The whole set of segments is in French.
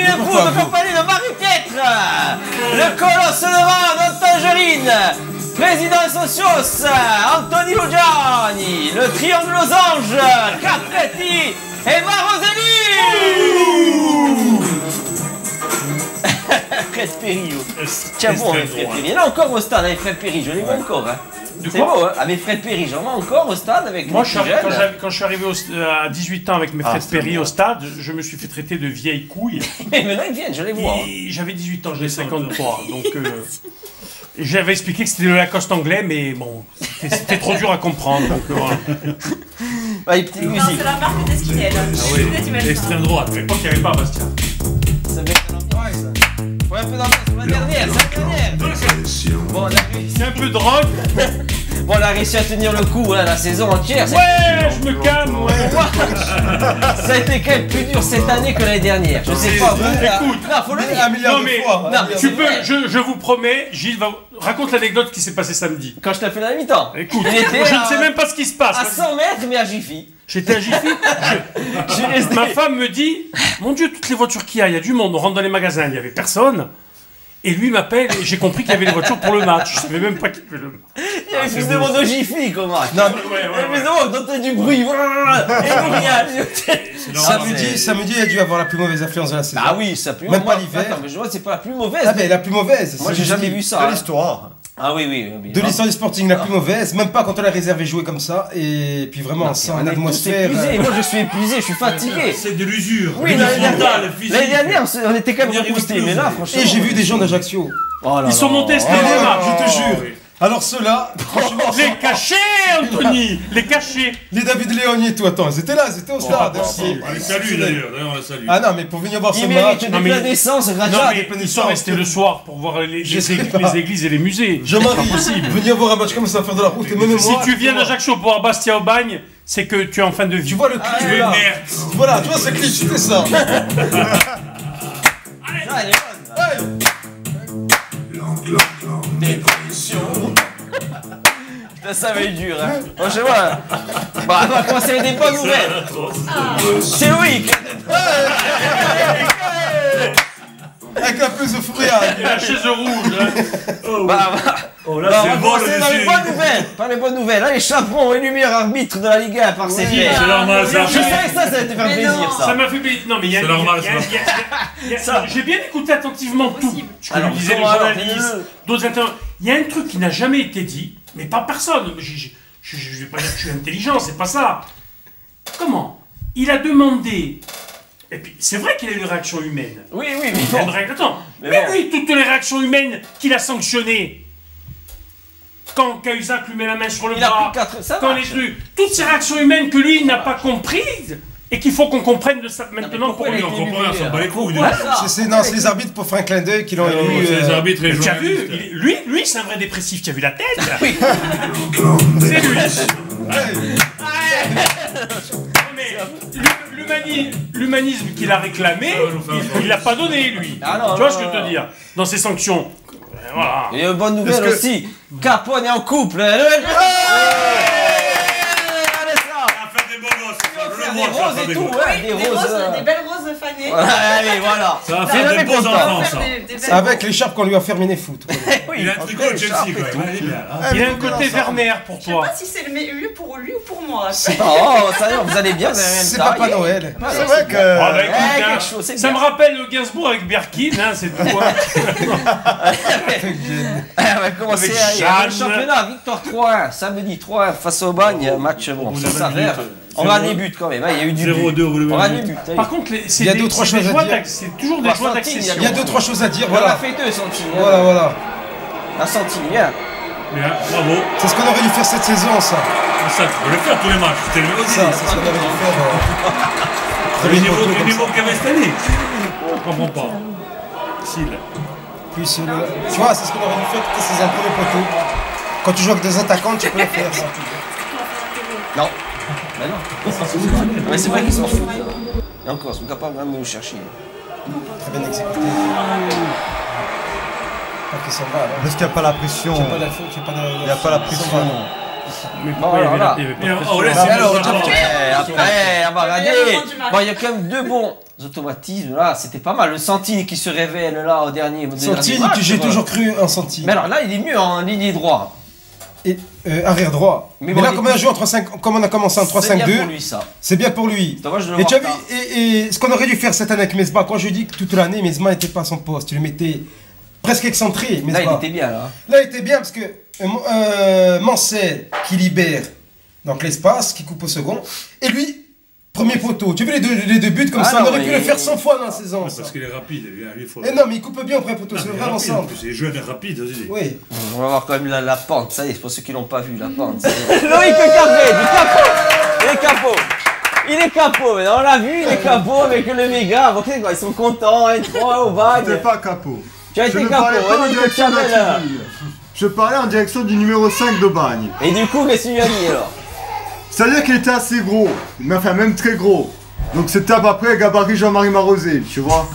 puis le coup de compagnie de Marie-Piètre, le colosse de vin d'Antangerine, président Socios, Anthony Lugiani, le triomphe de Losange, Capretti et Maroselli. Fred Perry. Tiens bon avec Fred Perry. Il est là encore au stade avec Fred Perry, je l'ai vu encore. Hein. C'est beau, hein, avec Fred Perry, j'en vois encore au stade avec moi, quand je suis arrivé à 18 ans avec mes Fred Perry au stade, je me suis fait traiter de vieille couille. Mais maintenant ils viennent, je les vois. J'avais 18 ans, j'avais 53, donc j'avais expliqué que c'était le Lacoste anglais, mais bon, c'était trop dur à comprendre. Donc, voilà. Allez, petite musique. C'est la marque d'Esquinel. Ah oui, l'extrême droite, à l'époque il n'y avait pas Bastien. Ça met un ambiance. Ouais, un peu d'ambiance, c'est la dernière, c'est la dernière. Bon, c'est un peu de drogue. Bon, on a réussi à tenir le coup là, la saison entière. Ouais, je me calme, ouais. Ça a été quand même plus dur cette année que l'année dernière. Je sais pas. Écoute, non, faut le dire. Un milliard de fois. Non, tu peux, je vous promets, Gilles, raconte l'anecdote qui s'est passée samedi. Quand je t'ai fait la mi-temps. Écoute, je ne sais même pas ce qui se passe. À 100 mètres, mais à Jiffy. J'étais à Jiffy. Ma femme me dit, mon Dieu, toutes les voitures qu'il y a du monde. On rentre dans les magasins, il n'y avait personne. Et lui m'appelle et j'ai compris qu'il y avait des voitures pour le match. Je savais même pas qu'il y avait le match. Il y avait plus de monde au Jiffy, comment? Non, il y avait plus de monde, t'entends du bruit. Samedi, il a dû avoir la plus mauvaise influence de la saison. Ah oui, ça pue. Même pas l'hiver. Attends, mais je vois, c'est pas la plus mauvaise. Ah, mais la plus mauvaise. Moi, j'ai jamais vu ça. De l'histoire. Ah oui, oui. De l'histoire du Sporting, la plus mauvaise. Même pas quand on l'a réservé jouer comme ça. Et puis vraiment, sans une atmosphère. Moi, je suis épuisé, je suis fatigué. C'est de l'usure. Oui, l'année dernière, on était quand même reboostés. Mais là, franchement. Et j'ai vu des gens d'Ajaccio. Ils sont montés ce je te jure. Alors ceux-là, les cachés, Anthony, les cachés. Les David Léon et tout, attends, ils étaient là, ils étaient au stade. On les salue d'ailleurs, on les salue. Ah non, mais pour venir voir ce match. Ils méritent des pleins d'essence, ils sont restés le soir pour voir les églises et les musées. Jean-Marie, venir voir un match comme ça, faire de la route, et même moi. Si tu viens d'Ajaccio pour voir Bastia au bagne, c'est que tu es en fin de vie. Tu vois le clip là. Voilà, tu vois ce clip, c'était ça. Elle est bonne. Putain, ça va être dur, hein. Bon, je vois. Bon, on va commencer avec des bonnes nouvelles. C'est Loïc. Avec la plus de fourriade. Et la chaise rouge. Oh là, c'est on va bon, commencer dans les bonnes nouvelles. Pas les bonnes nouvelles. Allez, Chaperon, élu meilleur arbitre de la Ligue 1 par ses pairs. C'est normal, ça. Je savais que ça allait te faire plaisir, ça. Ça m'a fait plaisir. Non, mais il y a. C'est normal, ça. J'ai bien écouté attentivement tout. Ce que lui disaient les journalistes, d'autres intervenants. Il y a un truc qui n'a jamais été dit, mais pas personne. Je vais pas dire que je suis intelligent, c'est pas ça. Comment? Il a demandé. Et puis, c'est vrai qu'il a eu une réaction humaine. Oui, mais il y a une règle. Attends, mais lui, toutes les réactions humaines qu'il a sanctionnées, quand Cahuzac lui met la main sur le bras, quand les trucs, toutes ces réactions humaines que lui, il n'a pas comprises, et qu'il faut qu'on comprenne de ça maintenant pour lui. On comprend, on s'en bat les couilles. C'est les arbitres pour faire un clin d'œil qui l'ont élu. C'est les arbitres et les Tu as vu? journalistes. Lui, c'est un vrai dépressif, tu as vu la tête? Oui. C'est lui. L'humanisme qu'il a réclamé, il l'a pas donné, lui. Tu vois ce que je veux te dire? Dans ses sanctions. Voilà. Et une bonne nouvelle aussi, Capone est en couple. Des roses et tout, des belles roses fanées. Allez, voilà. Ça va faire des beaux enfants, ça. Avec l'écharpe qu'on lui a fait terminer foot. Il a un tricot de Chelsea, quand même. Il a un côté Werner pour Je sais toi. pas si c'est le mieux pour lui ou pour moi. Oh, ça y est, vous allez bien, vous avez même C'est Papa Noël. C'est vrai que. Ça me rappelle le Gainsbourg avec Berkin, c'est tout. On va commencer le championnat, victoire 3-1, samedi 3 face au Bagne, match bon, ça s'avère. On a des buts quand même, il y a eu du 0-2, on a des buts. Par contre, il y a 2-3 choses à dire. C'est toujours des choix d'accession. Il y a 2-3 choses à dire, On a voilà. fait 2 centimes. Voilà. Un centime, bien. Bien, bravo. C'est ce qu'on aurait dû faire cette saison, ça. Ça, tu peux le faire tous les matchs. C'était le même Ça, c'est ce qu'on aurait dû faire. Le niveau qu'il y avait cette année. Je comprends pas. Plus, tu vois, c'est ce qu'on aurait dû faire toutes les saisons premier poteau. Quand tu joues avec des attaquants, tu peux le faire, ça. Non. Bah non. Mais c'est vrai qu'ils s'en foutent. Et encore, ils sont capables même de nous chercher. Très bien exécuté. Ok, ça va. Parce qu'il n'y a pas la pression. Il n'y a pas la pression. Mais pourquoi il y avait la Alors, Après, on va regarder. Bon, il y a quand même 2 bons automatismes, là, c'était pas mal. Le Santini qui se révèle là au dernier. Santini, j'ai toujours cru en Santini. Mais alors là, il est mieux en ligne droit. Et arrière droit. Mais là, comme on a commencé en 3-5-2, c'est bien pour lui, ça. C'est bien pour lui. Et tu as vu, et ce qu'on aurait dû faire cette année avec Mesbah, quand je dis que toute l'année, Mesbah n'était pas à son poste, tu le mettais presque excentré. Mesbah. Là, il était bien, là. Là, il était bien parce que Mancel qui libère donc l'espace, qui coupe au second, et lui, premier poteau. Tu as vu les deux buts comme ça, on aurait pu le faire 100 fois dans la saison. Parce qu'il est rapide, il faut. Et non, mais il coupe bien au premier poteau, c'est le vrai ensemble. C'est jeune et rapide aussi. Oui. On va voir quand même la pente, ça y est, c'est pour ceux qui l'ont pas vu, la pente. Loïc Cabré, du capot. Il est capot, mais on l'a vu, il est capot avec le méga. Bon, ils sont contents, hein, 3 au bague. T'es pas capot. Tu as été capot, je parlais en direction du numéro 5 de Bagne. Et du coup, qu'est-ce que tu lui as dit alors? C'est-à-dire qu'il était assez gros, mais enfin même très gros. Donc c'était à peu près gabarit Jean-Marie Marosé, tu vois.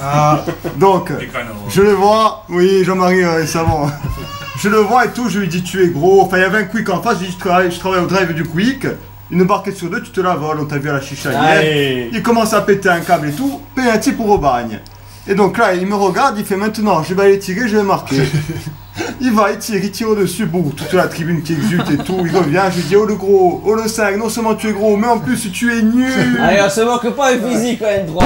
Donc, je le vois, oui Jean-Marie récemment. Je le vois et tout, je lui dis tu es gros. Enfin il y avait un quick en face, je lui dis je travaille au drive du quick. Une barquette sur deux, tu te la voles, on t'a vu à la chicha hier. Il commence à péter un câble et tout, penalty pour Aubagne. Et donc là, il me regarde, il fait maintenant, je vais aller tirer, je vais marquer. Il va, il tire au-dessus, bon, toute la tribune qui exulte et tout, il revient, je lui dis, oh le gros, oh le 5, non seulement tu es gros, mais en plus tu es nul. Allez, on se moque pas du physique quand même, droit.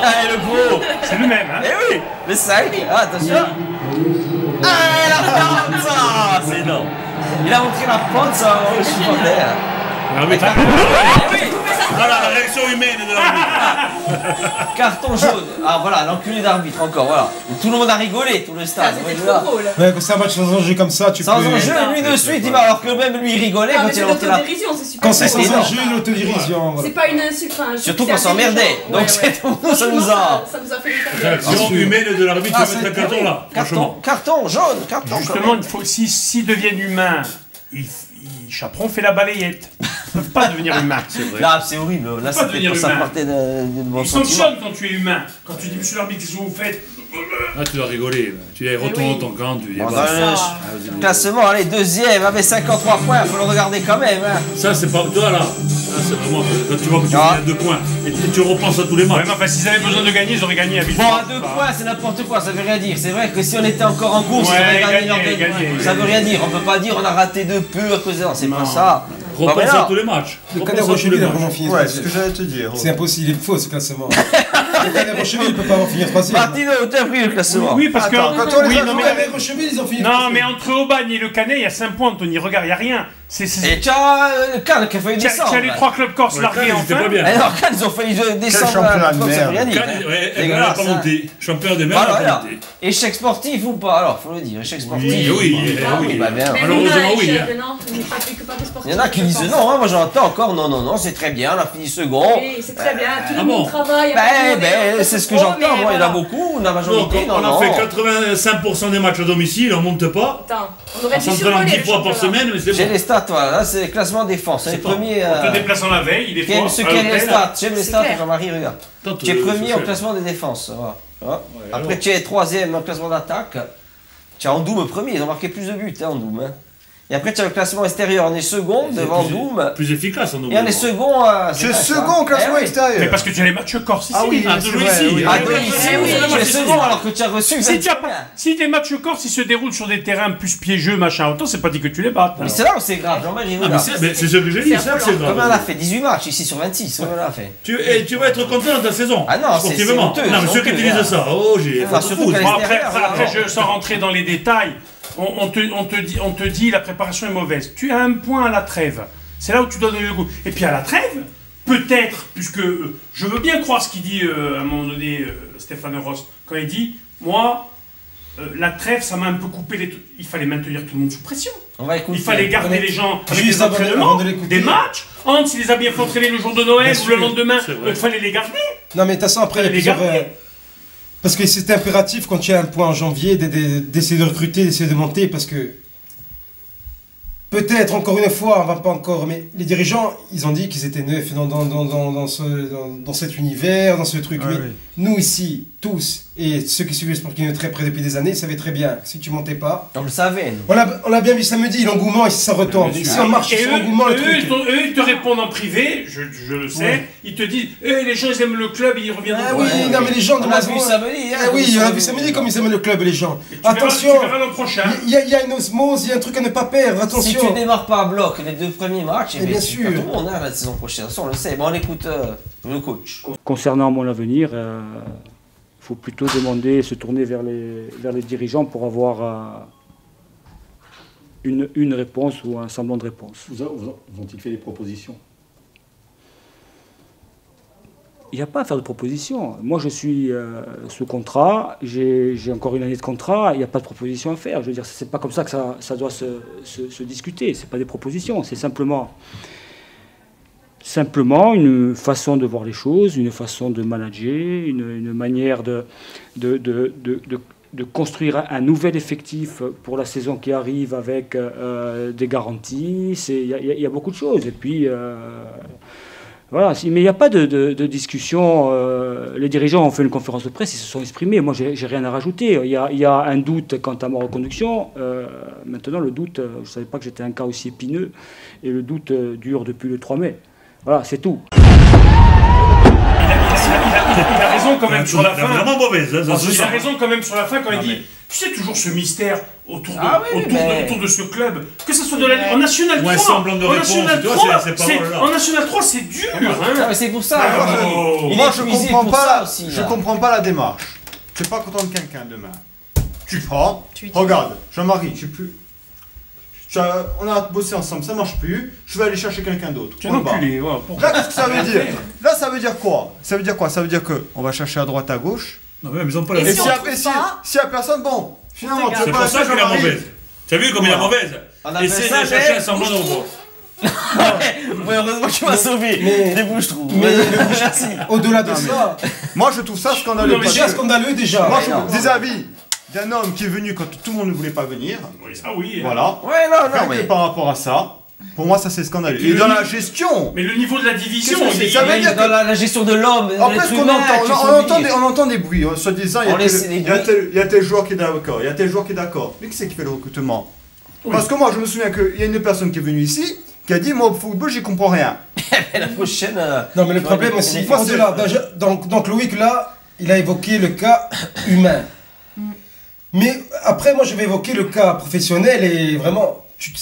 Allez, le gros. C'est le même, hein. Eh oui, le 5, attention. Allez, la pente, ça, c'est énorme. Il a montré la pente, ça, au supporter. Voilà, la réaction humaine de l'arbitre. Carton jaune. Ah voilà, l'enculé d'arbitre encore, voilà. Tout le monde a rigolé, tout le stade. C'était trop drôle. Ouais, quand c'est un match sans enjeu comme ça, tu peux... Sans enjeu, lui de suite, il va alors que même lui rigolait quand il a monté la... Quand c'est sans enjeu, l'autodérision. C'est pas une insulte. Surtout qu'on s'emmerdait. Donc ça nous a... Ça nous a fait le Réaction humaine de l'arbitre, tu vas mettre un carton là. Carton jaune, carton. Justement, il faut, s'ils deviennent humains, Chaperon fait la balayette. Ils ne peuvent pas devenir humains. C'est vrai. Là, c'est horrible. Là, ça partait de bon Ils sanctionnent quand tu es humain. Quand tu dis, monsieur l'arbitre, qu'est-ce que vous faites? Là, tu dois rigoler. Tu es retourné ton camp. Tu dis, classement, allez, deuxième, avec 53 points, il faut le regarder quand même. Hein. Ça, c'est pas toi là. Ça, c'est vraiment quand tu vois que tu gagnes à 2 points. Et tu repenses à tous les matchs. Ouais, mais enfin, s'ils avaient besoin de gagner, ils auraient gagné à 8 points. Bon, à 2 points, c'est n'importe quoi, ça veut rien dire. C'est vrai que si on était encore en course, on aurait gagné. Ça veut rien dire. On peut pas dire on a raté de peu à cause de ça. C'est pas ça. Repense à tous les matchs. Le Canet Rocheville, il a vraiment fini. Ouais, c'est ce que j'allais te dire. C'est impossible, il est faux ce classement. Le Canet Rocheville, il peut pas avoir fini 3e. Martino, t'as pris le classement. Oui, parce que. Quand on les a le Canet Rocheville, ils ont fini 3e. Non, mais entre Aubagne et le Canet, il y a 5 points, Anthony. Regarde, il n'y a rien. Et tu as le Cannes qui a failli descendre. Tu as les 3 clubs corses largués enfin. Alors, Cannes, ils ont failli descendre. Championnat de Ça veut rien dire. Elle n'a pas monté. Champion des mers, elle n'a pas monté. Échec sportif ou pas? Alors, faut le dire, échec sportif. Oui. Bah bien. Malheureusement, oui. Il y en a qui disent non, moi j'entends encore non, c'est très bien, on a fini second. Oui, c'est très bien, tout le monde travaille. C'est ce que j'entends, moi, il y en a beaucoup, la majorité, on a fait 85% des matchs à domicile, on monte pas. Attends, on aurait dû survoler 10 fois par semaine, mais c'est bon. J'ai les stats, voilà, là c'est classement défense. Les premiers. On te déplace en la veille, il est fort. Ceux qui aiment les stats, j'aime les stats, Jean-Marie, regarde. Tu es premier au classement des défenses. Après, tu es 3e au classement d'attaque. Tu as Andoum premier, ils ont marqué plus de buts, Andoum. Et après, tu as le classement extérieur, on est second devant Doom. Plus efficace, on Et on est second. Tu es second au classement extérieur. Mais parce que tu as les matchs corse ici. Ah oui, à domicile. Tu es second alors que tu as reçu. Si tes matchs corse ils se déroulent sur des terrains plus piégeux, machin, autant c'est pas dit que tu les battes. Mais c'est là où c'est grave, Jean-Marie. C'est ce que j'ai dit, c'est là que c'est grave. Combien on a fait 18 matchs ici sur 26. Combien on a fait? Tu vas être content de ta saison. Ah non, c'est honteux. Non, mais ceux qui utilisent ça, oh, j'ai. Après, sans rentrer dans les détails. On te dit la préparation est mauvaise. Tu as un point à la trêve. C'est là où tu dois donner le goût. Et puis à la trêve, peut-être, puisque je veux bien croire ce qu'il dit à un moment donné Stéphane Ross, quand il dit, moi, la trêve, ça m'a un peu coupé les... Il fallait maintenir tout le monde sous pression. Il fallait garder les gens avec des entraînements, des matchs. Hans, il les a bien fait entraîner le jour de Noël ou le lendemain. Il fallait les garder. Non mais de toute façon, après, il y a plusieurs... Parce que c'était impératif quand tu as un point en janvier d'essayer de recruter, d'essayer de monter, parce que peut-être encore une fois, on va pas encore, mais les dirigeants, ils ont dit qu'ils étaient neufs dans cet univers, dans ce truc. Ah, mais oui. nous ici, tous, Et ceux qui suivent le Sporting de très près depuis des années savaient très bien que si tu montais pas... On le savait. On l'a bien vu samedi, l'engouement, ça retombe. Si on marche sur l'engouement, le truc... Eux, ils te répondent en privé, je le sais, ils te disent les gens ils aiment le club, ils reviendront. Ah oui, non mais les gens... On l'a vu samedi. Oui, on a vu samedi comme ils aiment le club, les gens. Attention, il y a une osmose, il y a un truc à ne pas perdre, attention. Si tu démarres pas à bloc les 2 premiers matchs, bien sûr. Tout le monde la saison prochaine, on le sait. Bon, on écoute le coach. Concernant mon avenir, il faut plutôt demander, se tourner vers les dirigeants pour avoir une réponse ou un semblant de réponse. Vous ont-ils fait des propositions? Il n'y a pas à faire de proposition. Moi, je suis sous contrat, j'ai encore une année de contrat, il n'y a pas de proposition à faire. Je veux dire, c'est pas comme ça que ça doit se discuter. C'est pas des propositions, c'est simplement une façon de voir les choses, une façon de manager, une manière de construire un nouvel effectif pour la saison qui arrive avec des garanties. Il y a beaucoup de choses. Et puis, voilà. Mais il n'y a pas de discussion. Les dirigeants ont fait une conférence de presse, ils se sont exprimés. Moi, j'ai rien à rajouter. Il y a un doute quant à ma reconduction. Maintenant, le doute, je ne savais pas que j'étais un cas aussi épineux. Et le doute dure depuis le 3 mai. Voilà, c'est tout. Il a raison quand même sur la fin. Vraiment mauvaise. Il a raison quand même sur la fin quand il dit, tu sais toujours ce mystère autour de ce club, que ce soit en National 3, en National 3 c'est dur. C'est pour ça. Moi je comprends pas la démarche. Tu n'es pas content de quelqu'un demain. Tu prends, regarde, Jean-Marie, je suis plus. On a bossé ensemble, ça marche plus, je vais aller chercher quelqu'un d'autre. Tu es enculé, là, qu'est-ce que ça veut dire? Là, ça veut dire quoi? Ça veut dire qu'on va chercher à droite, à gauche. Non, mais ils ont pas la s'il y a personne, bon, finalement, tu c'est pour ça qu'il est mauvaise. Tu as vu comme il est mauvaise? Essaye de chercher un semblant de repos. Heureusement que tu m'as sauvé. Des bouches, je trouve. Au-delà de ça, moi, je trouve ça scandaleux. C'est scandaleux déjà. Moi, vis-à-vis d'un homme qui est venu quand tout le monde ne voulait pas venir. Oui. Voilà. Ouais, non, mais par rapport à ça, pour moi, ça c'est scandaleux. Et dans la gestion. Mais le niveau de la division, ça veut dire dans la gestion de l'homme. Après, on entend des bruits, soi-disant, il y a tel joueur qui est d'accord, il y a tel joueur qui est d'accord. Mais qui c'est qui fait le recrutement? Parce que moi, je me souviens qu'il y a une personne qui est venue ici, qui a dit, moi, au football, j'y comprends rien. La prochaine. Non, mais le problème aussi, donc Loïc, là, il a évoqué le cas humain. Mais après, moi, je vais évoquer le cas professionnel et vraiment, tu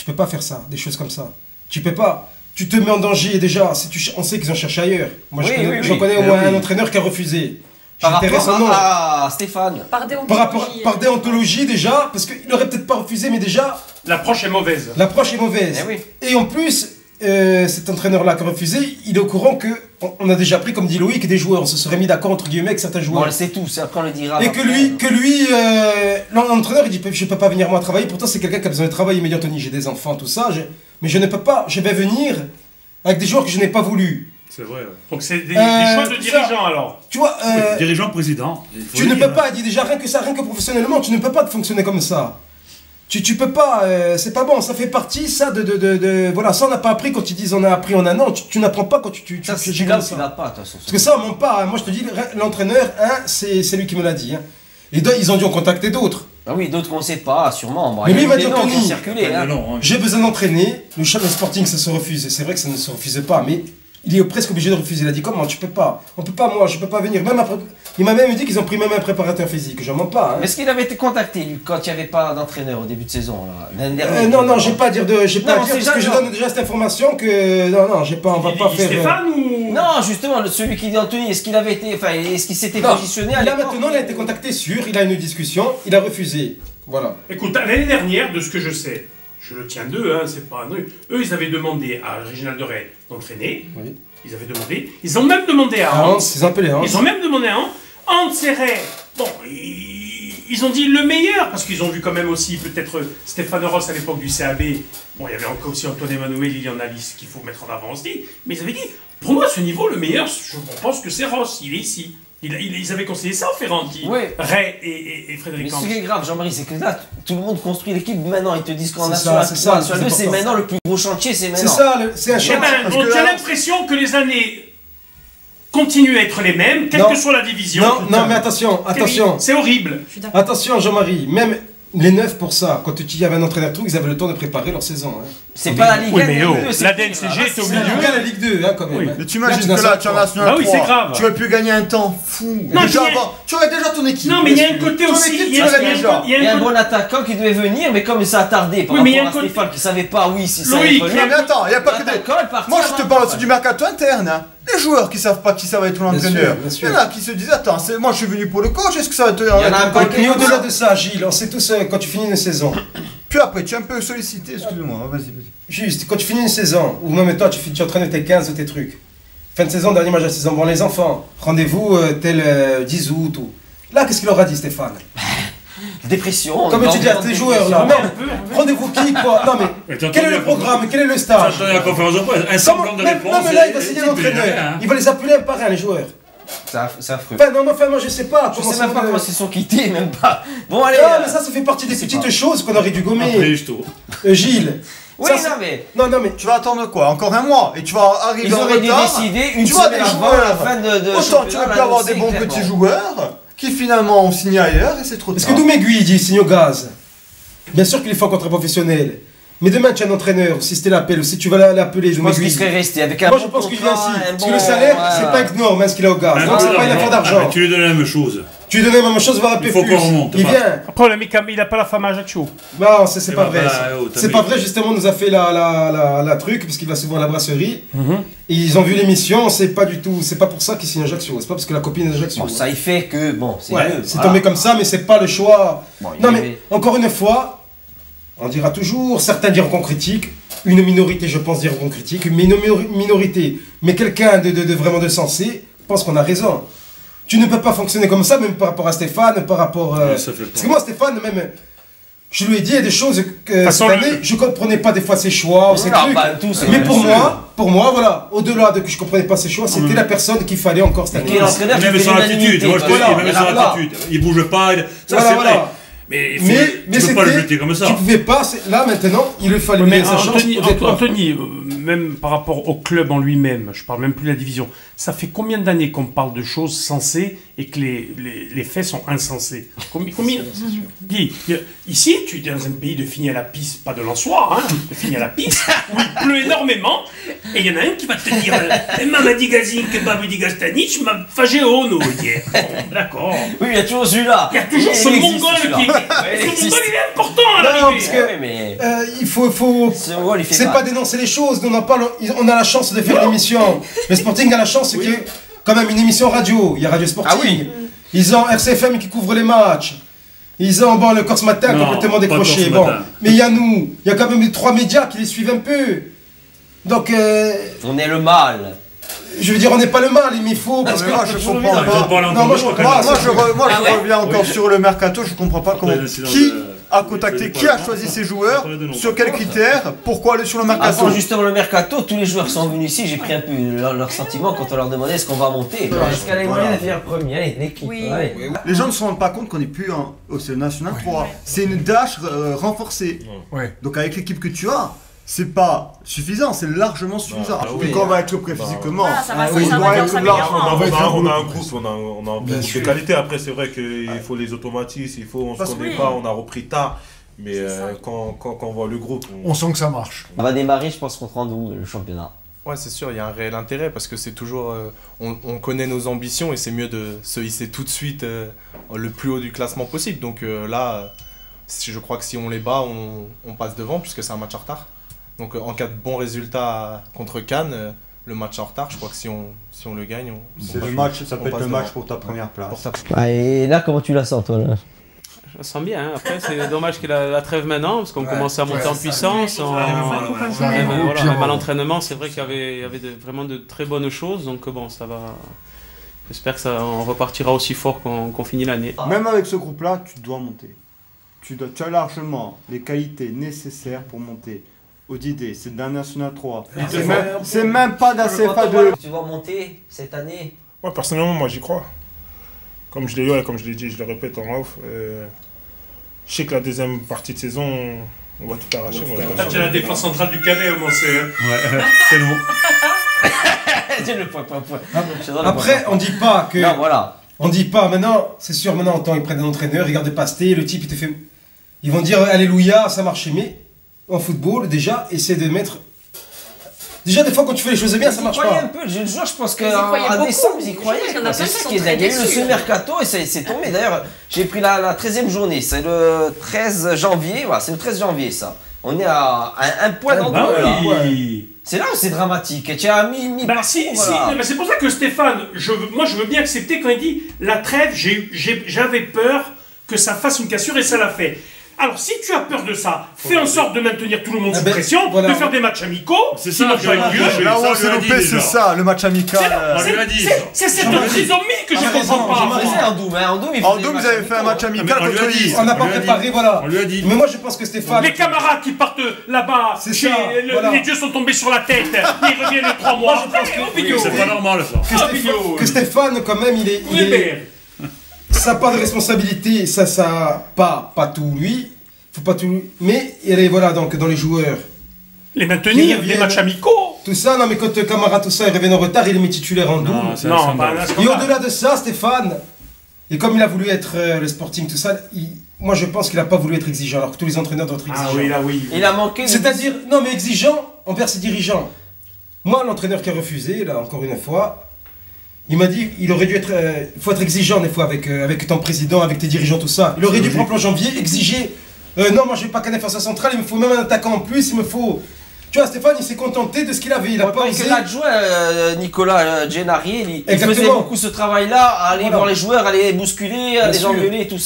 peux pas faire ça, des choses comme ça. Tu peux pas. Tu te mets en danger déjà. On sait qu'ils ont cherché ailleurs. Moi, je connais au moins un entraîneur qui a refusé. Par rapport à Stéphane. Par déontologie déjà, parce qu'il aurait peut-être pas refusé, mais déjà... L'approche est mauvaise. Et en plus, cet entraîneur-là qui a refusé, il est au courant qu'on a déjà pris, comme dit Loïc, des joueurs. On se serait mis d'accord entre guillemets avec certains joueurs. Bon, c'est tout, après on le dira. Et que lui, l'entraîneur, il dit je peux pas venir moi travailler. Pourtant, c'est quelqu'un qui a besoin de travailler. Il me dit Anthony, j'ai des enfants, tout ça. Mais je ne peux pas. Je vais venir avec des joueurs que je n'ai pas voulu. C'est vrai. Ouais. Donc c'est des choix de dirigeants alors. Tu vois. Dirigeant, président. Tu ne peux pas. Il dit déjà rien que professionnellement, tu ne peux pas fonctionner comme ça. Tu peux pas, c'est pas bon, ça fait partie ça voilà, ça on n'a pas appris quand ils disent on a appris en un an, tu n'apprends pas quand tu ça c'est là où tu n'as pas de toute façon. Parce que ça on ment pas, moi je te dis l'entraîneur, c'est lui qui me l'a dit. Et ils ont dû en contacter d'autres. Ah oui, d'autres qu'on ne sait pas, sûrement. Bon, mais lui il m'a dit Anthony, j'ai besoin d'entraîner, le chef de Sporting ça se refuse, et c'est vrai que ça ne se refusait pas, mais il est presque obligé de refuser. Il a dit comment tu peux pas. On peut pas, moi je peux pas venir. Même après, il m'a même dit qu'ils ont pris même un préparateur physique. Je mens pas. Hein. Mais est-ce qu'il avait été contacté lui quand il n'y avait pas d'entraîneur au début de saison là, non, j'ai pas à dire parce que je donne déjà cette information que non, j'ai pas. On va pas faire. Stéphane ou non, justement celui qui dit Anthony, est-ce qu'il avait été, est-ce qu'il s'était positionné à là maintenant il a été contacté il a une discussion, il a refusé. Voilà. Écoute, l'année dernière, de ce que je sais. Je le tiens d'eux, hein, c'est pas un truc. Eux, ils avaient demandé à Réginald Doré d'entraîner. Oui. Ils avaient demandé. Ils ont même demandé à Hans. Ils ont même demandé à Hans. Hans serait. Bon, ils ont dit le meilleur, parce qu'ils ont vu quand même aussi peut-être Stéphane Ross à l'époque du CAB. Bon, il y avait encore aussi Antoine Emmanuel, Lilian Alice qu'il faut mettre en avant aussi. Mais ils avaient dit, pour moi, à ce niveau, le meilleur, je pense que c'est Ross. Il est ici. Ils avaient conseillé ça aux Ferranti, Ray et Frédéric Hans. Mais ce qui est grave, Jean-Marie, c'est que là, tout le monde construit l'équipe. Maintenant, ils te disent qu'en National 3, c'est maintenant le plus gros chantier, c'est maintenant. C'est un chantier. On a l'impression que les années continuent à être les mêmes, quelle que soit la division. Non, mais attention. C'est horrible. Attention, Jean-Marie, même les 9 pour ça, quand il y avait un entraîneur truc, ils avaient le temps de préparer leur saison. Hein. C'est pas la Ligue 1. Mais la DNCG est au milieu. C'est la Ligue 2, hein, quand même. Oui. Mais tu imagines que là, tu en as National 3. Ah oui, c'est grave. Tu aurais pu gagner un temps fou. Non, tu aurais déjà ton équipe. Non, mais il y a un côté aussi. Il y a un bon attaquant qui devait venir, mais comme ça a tardé par rapport à Stéphane qui savait pas, si ça allait venir. Mais attends, il n'y a pas que des. Moi, je te parle aussi du mercato interne. Les joueurs qui savent pas qui ça va être l'entraîneur. Il y en a qui se disent attends, moi je suis venu pour le coach, est-ce que ça va être. Il y en a un peu qui au-delà de ça, Gilles, on sait tous quand tu finis une saison. Puis après, tu es un peu sollicité, excuse-moi, vas-y. Juste, quand tu finis une saison, ou même toi, tu entraînes tes 15 ou tes trucs. Fin de saison, dernier match de la saison. Bon, les enfants, rendez-vous tel 10 août ou. Là, qu'est-ce qu'il aura dit, Stéphane? Dépression. Comme tu dis à tes joueurs là, non, rendez-vous qui quoi? Non mais quel est le programme? Quel est le stage? La conférence de presse, un semblant de réponse. Non mais là il va signer l'entraîneur. Il va les appeler un par un les joueurs. C'est affreux. Enfin non mais enfin moi je sais pas. Je sais même pas comment ils sont quittés, même pas. Bon allez. Non mais ça fait partie des petites choses qu'on aurait dû gommer. Gilles. Oui, non mais tu vas attendre quoi? Encore un mois et tu vas arriver en retard. Ils auraient dû décider une semaine avant la fin de autant tu vas plus avoir des bons petits joueurs qui finalement ont signé ailleurs et c'est trop tard. Parce que Douméguy dit signe au gaz. Bien sûr qu'il est fort contre un professionnel. Mais demain tu as un entraîneur, si c'était l'appel ou si tu vas l'appeler, je pense qu'il serait resté avec un. Moi je pense qu'il vient ici. Parce que le salaire, c'est pas énorme ce qu'il a au gaz. Donc c'est pas une affaire d'argent. Tu lui donnes la même chose. Tu lui donnes la même chose, va appeler plus. Il faut qu'on remonte. Il vient. Après le mec il a pas la femme à Ajaccio. Non, c'est pas vrai. C'est pas vrai, justement, on nous a fait la truc, parce qu'il va souvent à la brasserie. Et ils ont vu l'émission, c'est pas du tout. C'est pas pour ça qu'il signe Ajaccio. C'est pas parce que la copine est Ajaccio. Bon, ça y fait que. Bon, c'est mieux. C'est tombé comme ça, mais c'est pas le choix. Non mais, encore une fois. On dira toujours, certains diront qu'on critique, une minorité je pense diront qu'on critique, mais une minorité, mais quelqu'un de vraiment de sensé pense qu'on a raison. Tu ne peux pas fonctionner comme ça, même par rapport à Stéphane, par rapport... Parce que moi Stéphane, même, je lui ai dit des choses que cette année, je ne comprenais pas des fois ses choix ou ses trucs. Mais pour moi, voilà, au-delà de que je ne comprenais pas ses choix, c'était la personne qu'il fallait encore cette année. Même son attitude, moi je te dis, même son attitude, il bouge pas, ça c'est vrai. Mais tu peux pas le jeter comme ça. Tu pouvais pas, là maintenant, il lui fallait donner sa chance. Anthony, même par rapport au club en lui-même, je parle même plus de la division, ça fait combien d'années qu'on parle de choses sensées et que les faits sont insensés? Combien Dis, ici, tu es dans un pays de fini à la pisse, pas de l'ensoir, hein, de fini à la pisse, où il pleut énormément, et il y en a un qui va te dire Mama di gazin que babu di gastanic m'a fagé au no hier. D'accord. Oui, il y a toujours celui-là. Il y a toujours ce mongol qui. Ce mongol, il est important à l'arrivée. Il faut. C'est pas dénoncer les choses, on a la chance de faire l'émission. Le Sporting a la chance qu'il y ait quand même une émission radio. Il y a Radio Sporting. Ah oui. Ils ont RCFM qui couvre les matchs. Ils ont le Corse Matin complètement décroché. Bon. Mais il y a nous. Il y a quand même 3 médias qui les suivent un peu. Donc. On est le mal. Je veux dire, on n'est pas le mal, mais il faut. Parce que moi, je comprends pas. Moi, je reviens encore sur le mercato. Je comprends pas comment. Qui a contacté, qui a choisi ses joueurs, sur quels critères, pourquoi aller sur le mercato? Avant justement le mercato, tous les joueurs sont venus ici, j'ai pris un peu leur sentiment quand on leur demandait est-ce qu'on va monter. Est-ce qu'elle a les moyens de faire premier, l'équipe. Les gens ne se rendent pas compte qu'on n'est plus au National 3. C'est une dash renforcée. Donc avec l'équipe que tu as, c'est pas suffisant, c'est largement suffisant. Quand on va être prêt physiquement, on a un groupe, on a un groupe de qualité. Après, c'est vrai qu'il faut les automatismes, on se connaît pas, on a repris tard. Mais quand on voit le groupe, on sent que ça marche. On va démarrer, je pense, contre Andou, le championnat. Ouais, c'est sûr, il y a un réel intérêt parce que c'est toujours. On connaît nos ambitions et c'est mieux de se hisser tout de suite le plus haut du classement possible. Donc là, je crois que si on les bat, on passe devant puisque c'est un match en retard. Donc en cas de bon résultat contre Cannes, le match en retard, je crois que si on le gagne, c'est le match, ça peut être le match pour ta première place. Et là, comment tu la sens toi là? Je la sens bien, hein. Après c'est dommage qu'il a la trêve maintenant, parce qu'on commence à monter en puissance, même à l'entraînement, c'est vrai qu'il y avait vraiment de très bonnes choses, donc bon, ça va... J'espère que on repartira aussi fort qu'on finit l'année. Même avec ce groupe-là, tu dois monter. Tu as largement les qualités nécessaires pour monter. Odidé, c'est d'un National 3. C'est même pas d'un CFA 2. Tu vas monter cette année? Ouais, personnellement, moi j'y crois. Comme je l'ai dit, je le répète en off. Je sais que la deuxième partie de saison, on va tout arracher. Tu as la défense centrale du cadet au moins, c'est nous. Après, on dit pas que. Non, voilà. On dit pas, maintenant, c'est sûr, maintenant, ils prennent un entraîneur, regardez Pasté, le type, il te fait. Ils vont dire Alléluia, ça marche, mais en football, déjà, essaie de mettre. Déjà, des fois, quand tu fais les choses bien, ça marche pas. Un peu, je pense qu'en décembre, ils y croyaient. C'est ça qui est dingue. Il y a eu le ce-mercato et c'est tombé. D'ailleurs, j'ai pris la 13e journée. C'est le 13 janvier. Voilà, c'est le 13 janvier, ça. On est à un point d'endroit. C'est là où c'est dramatique. Tu as mis si, mais c'est pour ça que Stéphane, moi je veux bien accepter quand il dit la trêve, j'avais peur que ça fasse une cassure et ça l'a fait. Alors, si tu as peur de ça, fais en sorte de maintenir tout le monde sous pression, de faire des matchs amicaux. C'est ça, là où on s'est loupé, c'est ça, le match amical. C'est cette trisomie que je comprends pas. Andoum, vous avez fait un match amical contre lui. On n'a pas préparé, voilà. On lui a dit. Mais moi, je pense que Stéphane. Les camarades qui partent là-bas, les dieux sont tombés sur la tête, ils reviennent les 3 mois. C'est pas normal, ça. Que Stéphane, quand même, il est. Ça n'a pas de responsabilité, ça pas tout lui, faut pas tout lui, mais voilà donc dans les joueurs. Les maintenir, les matchs amicaux. Tout ça, non mais quand Camara tout ça, il revient en retard, il est mis titulaire en double. Et au-delà de ça, Stéphane, et comme il a voulu être le Sporting tout ça, moi je pense qu'il n'a pas voulu être exigeant, alors que tous les entraîneurs doivent être exigeants. Ah oui, là oui. Il a manqué. C'est-à-dire, non mais exigeant envers ses dirigeants. Moi, l'entraîneur qui a refusé, là encore une fois. Il m'a dit, il aurait dû être, faut être exigeant des fois avec ton président, avec tes dirigeants, tout ça. Il aurait dû, par exemple, en janvier, exiger, non, moi je vais pas qu'un défenseur central, il me faut même un attaquant en plus, il me faut... Tu vois, Stéphane, il s'est contenté de ce qu'il avait, il a pas osé... L'adjoint, Nicolas Gennari, il faisait beaucoup ce travail-là, aller voir les joueurs, aller bousculer, les engueuler et tout ça.